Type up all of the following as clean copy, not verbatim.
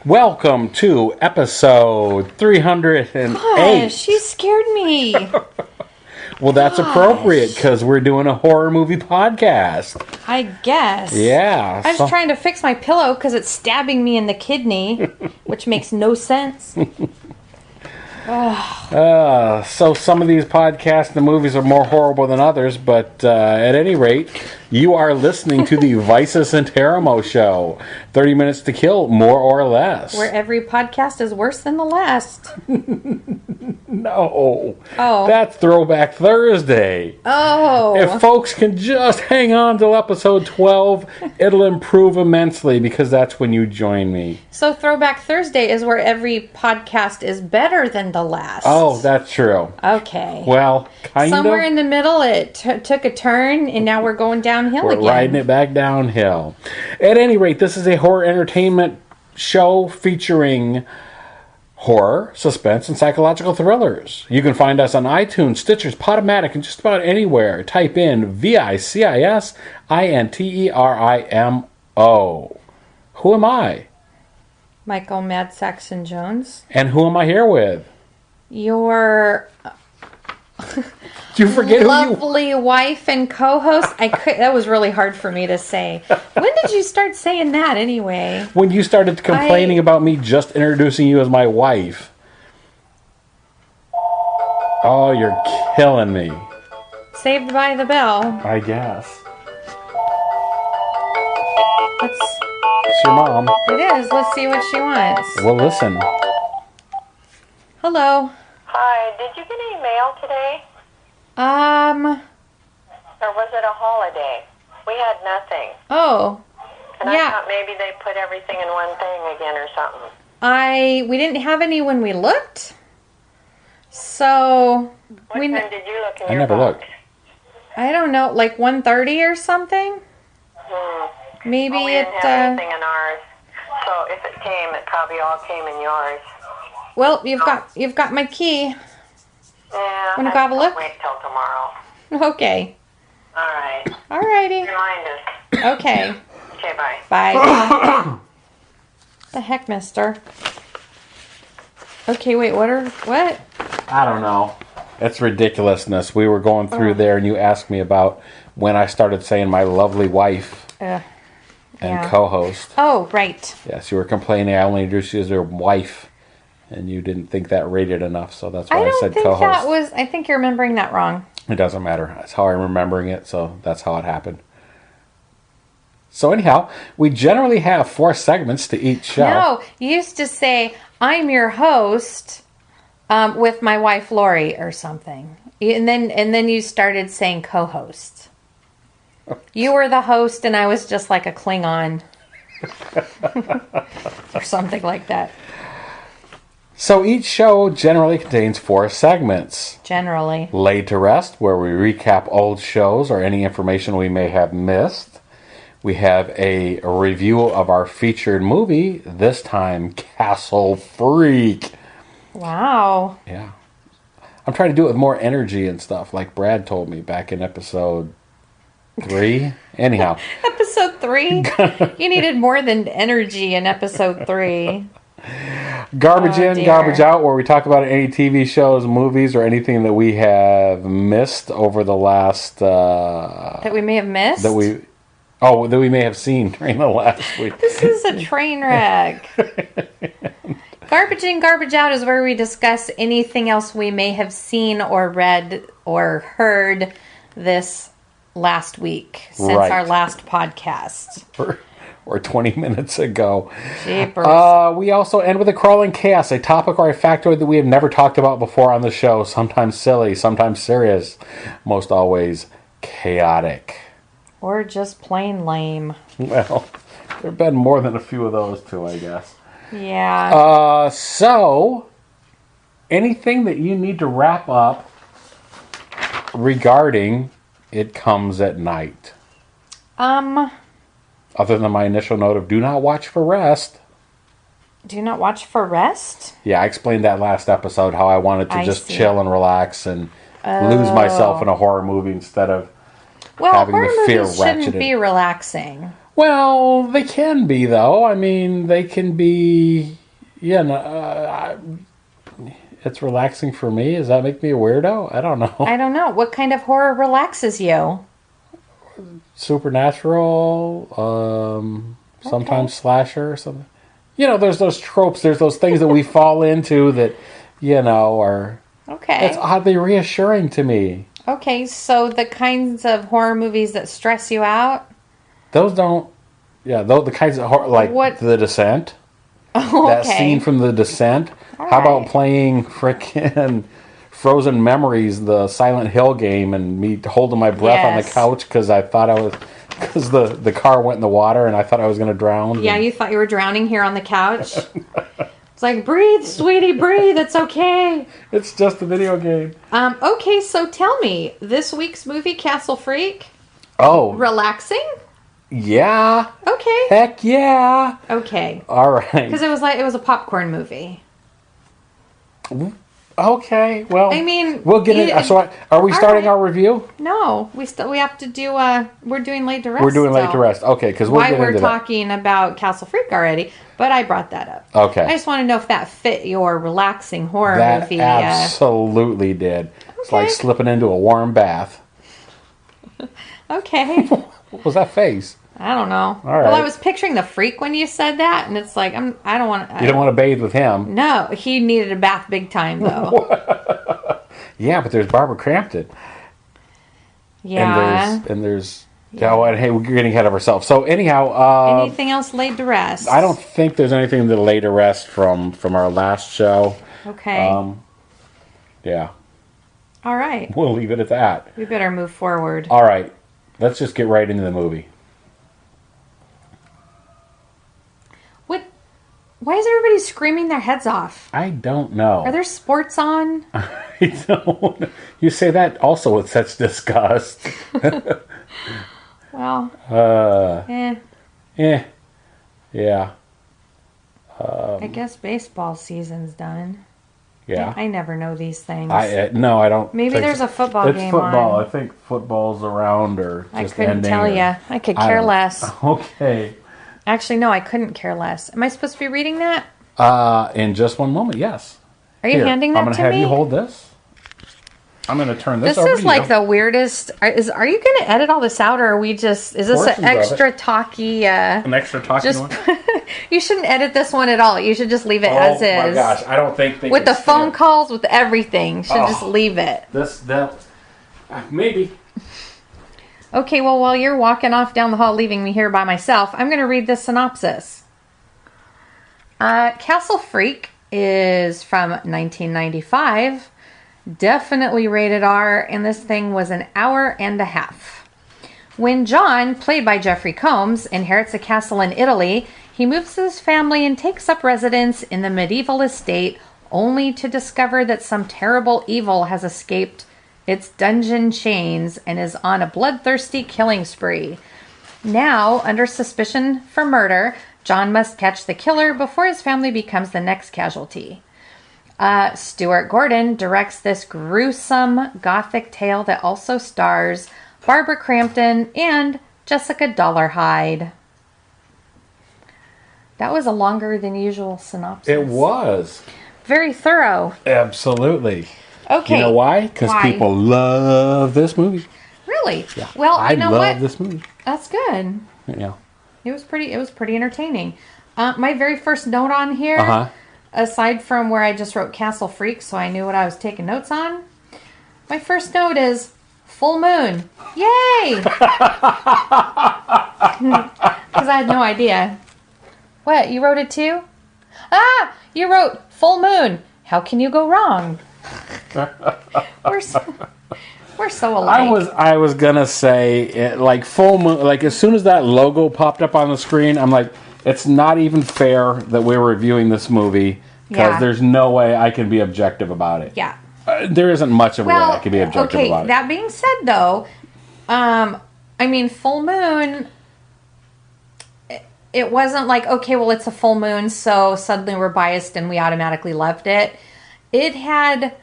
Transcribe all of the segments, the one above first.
Welcome to episode 308. Gosh, she scared me. Well, that's appropriate because we're doing a horror movie podcast. I guess. Yeah. I was trying to fix my pillow because it's stabbing me in the kidney, which makes no sense. So some of these podcasts and movies are more horrible than others, but at any rate, you are listening to the Vicis Interimo show. 30 minutes to kill, more or less. Where every podcast is worse than the last. No. Oh. That's Throwback Thursday. Oh. If folks can just hang on till episode 12, it'll improve immensely because that's when you join me. So Throwback Thursday is where every podcast is better than the last. Oh, that's true. Okay. Well, kind Somewhere of. in the middle, it took a turn, and now we're going downhill again. We're riding it back downhill. At any rate, this is a horror entertainment show featuring horror, suspense, and psychological thrillers. You can find us on iTunes, Stitchers, Podomatic, and just about anywhere. Type in VICIS INTERIMO. Who am I? Michael Mad Saxon Jones. And who am I here with? Your Do you forget who you... lovely wife and co-host. That was really hard for me to say. When did you start saying that anyway? When you started complaining about me just introducing you as my wife. Oh, you're killing me. Saved by the Bell. I guess. It's Your mom. It is. Let's see what she wants. Well, listen. Hello. Hi, did you get any mail today? Or was it a holiday? We had nothing. Oh. And yeah. I thought maybe they put everything in one thing again or something. We didn't have any when we looked. So What time did you look in I your never box? looked. I don't know, like 1:30 or something? Maybe We didn't have anything in ours. So if it came, it probably all came in yours. Well, you've got my key. Yeah. Wanna go have a look? Wait till tomorrow. Okay. All right. Alrighty. Remind us. Okay. Okay, bye. Bye. The heck, mister? Okay, wait, what? I don't know. It's ridiculousness. We were going through there and you asked me about when I started saying my lovely wife and yeah. co-host. Oh, right. Yes, you were complaining I only introduced you as your wife and you didn't think that rated enough, so that's why I said co-host. I think you're remembering that wrong. It doesn't matter. That's how I'm remembering it, so that's how it happened. So anyhow, we generally have 4 segments to each show. No, you used to say, I'm your host with my wife Lori or something. And then you started saying co-host. You were the host and I was just like a Klingon. Or something like that. So each show generally contains 4 segments. Generally. Laid to Rest, where we recap old shows or any information we may have missed. We have a review of our featured movie, this time Castle Freak. Wow. Yeah. I'm trying to do it with more energy and stuff, like Brad told me back in episode 3. Anyhow. Episode 3? You needed more than energy in episode 3. Garbage in, dear. garbage out, where we talk about any TV shows, movies, or anything that we have missed over the last... that we may have missed? That we may have seen during the last week. This is a train wreck. Garbage in, garbage out is where we discuss anything else we may have seen or read or heard this last week since our last podcast. Or 20 minutes ago. Jeepers. We also end with a crawling chaos, a topic or a factoid that we have never talked about before on the show. Sometimes silly, sometimes serious, most always chaotic. Or just plain lame. Well, there have been more than a few of those too, I guess. Yeah. So, anything that you need to wrap up regarding It Comes at Night? Other than my initial note of do not watch for rest. Do not watch for rest? Yeah, I explained that last episode, how I wanted to just chill and relax and lose myself in a horror movie instead of having the fear horror movies shouldn't ratcheted. be relaxing. Well, they can be, though. I mean, they can be... it's relaxing for me. Does that make me a weirdo? I don't know. I don't know. What kind of horror relaxes you? Supernatural, sometimes slasher or something. There's those tropes. There's those things that we fall into that, are... Okay. It's oddly reassuring to me. Okay, so the kinds of horror movies that stress you out? Those don't... Yeah, the kinds of horror, like what? The Descent. Oh, okay. That scene from The Descent. All How right. about playing frickin' Frozen Memories, the Silent Hill game, and me holding my breath on the couch because I thought I was... Because the car went in the water and I thought I was going to drown. Yeah, you thought you were drowning here on the couch? It's like, breathe, sweetie, breathe. It's okay. It's just a video game. Okay, so tell me, this week's movie, Castle Freak? Oh. Relaxing? Yeah. Okay. Heck yeah. Okay. All right. Because it was a popcorn movie. Okay. Well, I mean, we'll get it. So, are we starting our review? No, we have to do. We're doing Laid to Rest. We're doing Laid to Rest. Okay, because we're talking about Castle Freak already, but I brought that up. Okay. I just want to know if that fit your relaxing horror movie. Absolutely did. Okay. It's like slipping into a warm bath. Okay. What was that face? I don't know. All right. Well, I was picturing the Freak when you said that, and it's like I don't want. You don't want to bathe with him. No, he needed a bath big time though. Yeah, but there's Barbara Crampton. Yeah. And there's. Oh, and hey, we're getting ahead of ourselves. So anyhow, anything else laid to rest? I don't think there's anything to lay to rest from our last show. Okay. Yeah. All right. We'll leave it at that. We better move forward. All right. Let's just get right into the movie. Why is everybody screaming their heads off? I don't know. Are there sports on? I don't. You say that also with such disgust. Well. Yeah. I guess baseball season's done. Yeah. I never know these things. No, I don't. Maybe there's a football game on. It's football. I think football's around or just I couldn't ending. tell you. I could care less. Okay. Actually, no, I couldn't care less. Am I supposed to be reading that? In just one moment, yes. Are you handing that to me? I'm going to have you hold this. I'm going to turn this over to you. This is like the weirdest. Are you going to edit all this out, or are we just... Is this an extra talky... an extra talky one? You shouldn't edit this one at all. You should just leave it as is. Oh my gosh, I don't think they with the phone calls, with everything. Should just leave it. Maybe. Okay, well, while you're walking off down the hall, leaving me here by myself, I'm going to read the synopsis. Castle Freak is from 1995, definitely rated R, and this thing was an hour and a half. When John, played by Jeffrey Combs, inherits a castle in Italy, he moves with his family and takes up residence in the medieval estate, only to discover that some terrible evil has escaped its dungeon chains and is on a bloodthirsty killing spree. Now, under suspicion for murder, John must catch the killer before his family becomes the next casualty. Stuart Gordon directs this gruesome Gothic tale that also stars Barbara Crampton and Jessica Dollarhide. That was a longer than usual synopsis. It was. Very thorough. Absolutely. Okay. You know why? Because people love this movie. Really? Yeah. Well, I love this movie. That's good. Yeah. It was pretty entertaining. My very first note on here, aside from where I just wrote Castle Freak, so I knew what I was taking notes on, my first note is full moon. Yay! Because I had no idea. What, you wrote it too? You wrote full moon. How can you go wrong? We're so alike. I was gonna say like full moon. Like as soon as that logo popped up on the screen, I'm like, it's not even fair that we're reviewing this movie because there's no way I can be objective about it. Yeah. There isn't much of a way I can be objective about it. That being said, though, I mean, full moon. It wasn't like, okay, well, it's a full moon, so suddenly we're biased and we automatically loved it. It had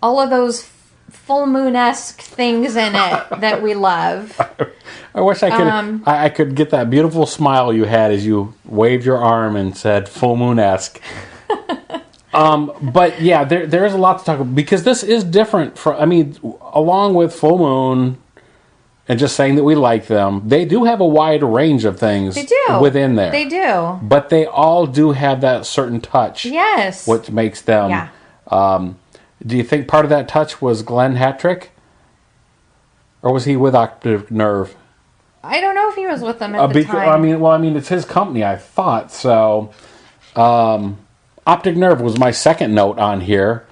all of those full moon-esque things in it that we love. I wish I could get that beautiful smile you had as you waved your arm and said full moon-esque. But yeah, there is a lot to talk about because this is different from, I mean, along with full moon and just saying that we like them, they do have a wide range of things within there. They do. But they all do have that certain touch. Yes. Which makes them... Yeah. Do you think part of that touch was Glenn Hattrick? Or was he with Optic Nerve? I don't know if he was with them at the time. I mean, it's his company, I thought. So, Optic Nerve was my second note on here.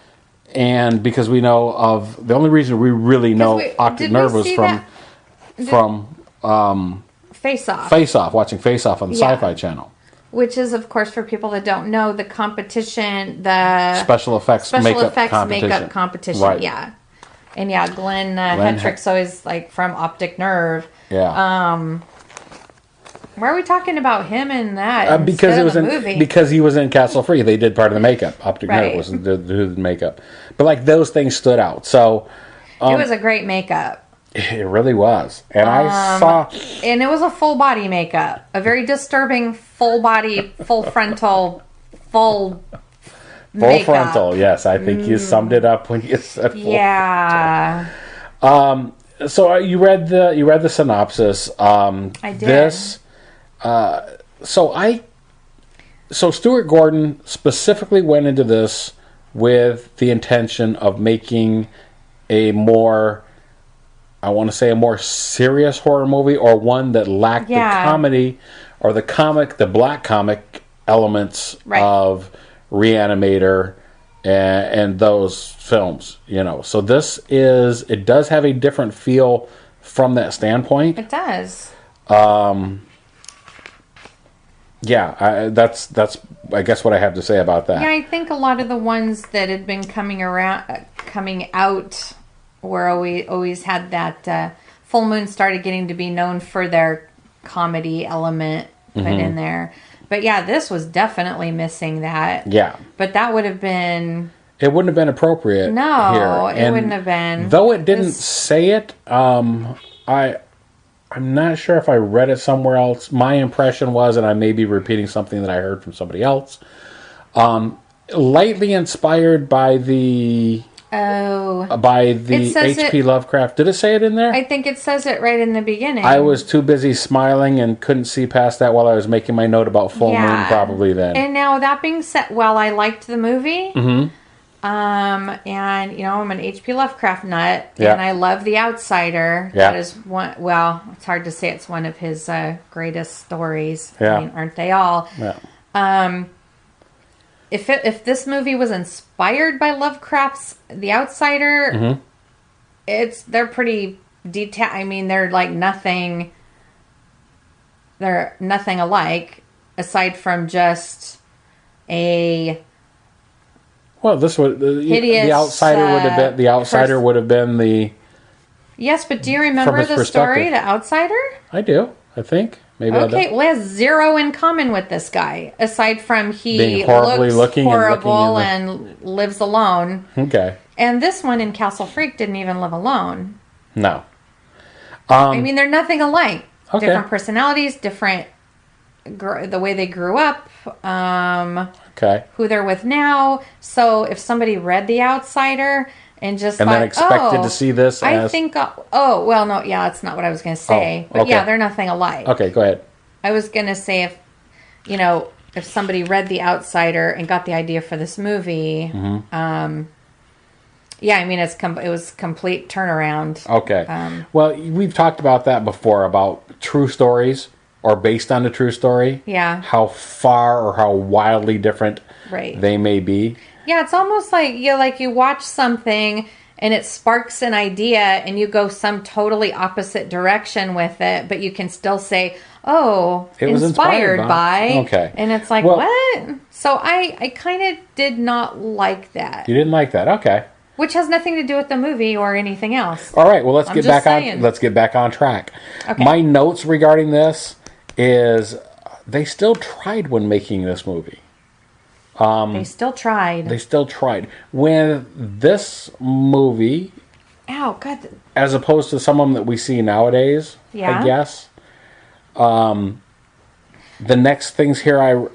And because we know of... The only reason we really know Optic Nerve was from Face Off. Face Off, watching Face Off on the Sci-Fi Channel. Which is, of course, for people that don't know, the competition, the... Special effects makeup competition. Right. Yeah. And yeah, Glenn Hettrick's always like from Optic Nerve. Yeah. Why are we talking about him in that? Because it was movie? Because he was in Castle Free. They did part of the makeup. Optic Nerve was the makeup. But like those things stood out. So it was a great makeup. It really was. And I saw... And it was a full body makeup. A very disturbing full body, full frontal, full makeup. Frontal, yes. I think you summed it up when you said full frontal. So you read the synopsis. I did. So Stuart Gordon specifically went into this with the intention of making a more... I want to say a more serious horror movie, or one that lacked the comedy or the black comic elements of Reanimator and those films, you know. So it does have a different feel from that standpoint. It does. That's I guess what I have to say about that. Yeah, I think a lot of the ones that had been coming out where we always had that Full Moon started getting to be known for their comedy element put in there. But yeah, this was definitely missing that. Yeah. But that would have been... It wouldn't have been appropriate. No, it wouldn't have been. Though it didn't say it, I'm not sure if I read it somewhere else. My impression was, and I may be repeating something that I heard from somebody else, lightly inspired by the... H.P. Lovecraft. Did it say it in there? I think it says it right in the beginning. I was too busy smiling and couldn't see past that while I was making my note about Full Moon probably then. And now that being said, I liked the movie. And, you know, I'm an H.P. Lovecraft nut. Yeah. And I love The Outsider. Yeah. That is one, it's hard to say it's one of his greatest stories. Yeah. I mean, aren't they all? Yeah. If this movie was inspired by Lovecraft's The Outsider, they're pretty detailed. I mean, they're like nothing. They're nothing alike, aside from just a. Well, this would hideous, The Outsider would have been. The Outsider would have been the. Yes, but do you remember the story, The Outsider? I do. I think. Maybe okay, well, it has zero in common with this guy, aside from he being horribly looks looking horrible and lives alone. Okay. And this one in Castle Freak didn't even live alone. No. I mean, they're nothing alike. Okay. Different personalities, different the way they grew up. Who they're with now. So if somebody read The Outsider and just then expected to see this I think that's not what I was going to say. But yeah, they're nothing alike. Okay, go ahead. I was going to say if somebody read The Outsider and got the idea for this movie, I mean, it was complete turnaround. Okay. Well, we've talked about that before, about true stories or based on a true story. Yeah. How far or how wildly different they may be. Yeah, it's almost like you watch something and it sparks an idea and you go some totally opposite direction with it, but you can still say, oh, it was inspired by. Okay. And it's like, what? So I kind of did not like that. You didn't like that? Okay. Which has nothing to do with the movie or anything else. All right, well, let's get back on track. Okay. My notes regarding this is they still tried when making this movie. They still tried. When this movie Ow, God. As opposed to some of them that we see nowadays, I guess. The next things here,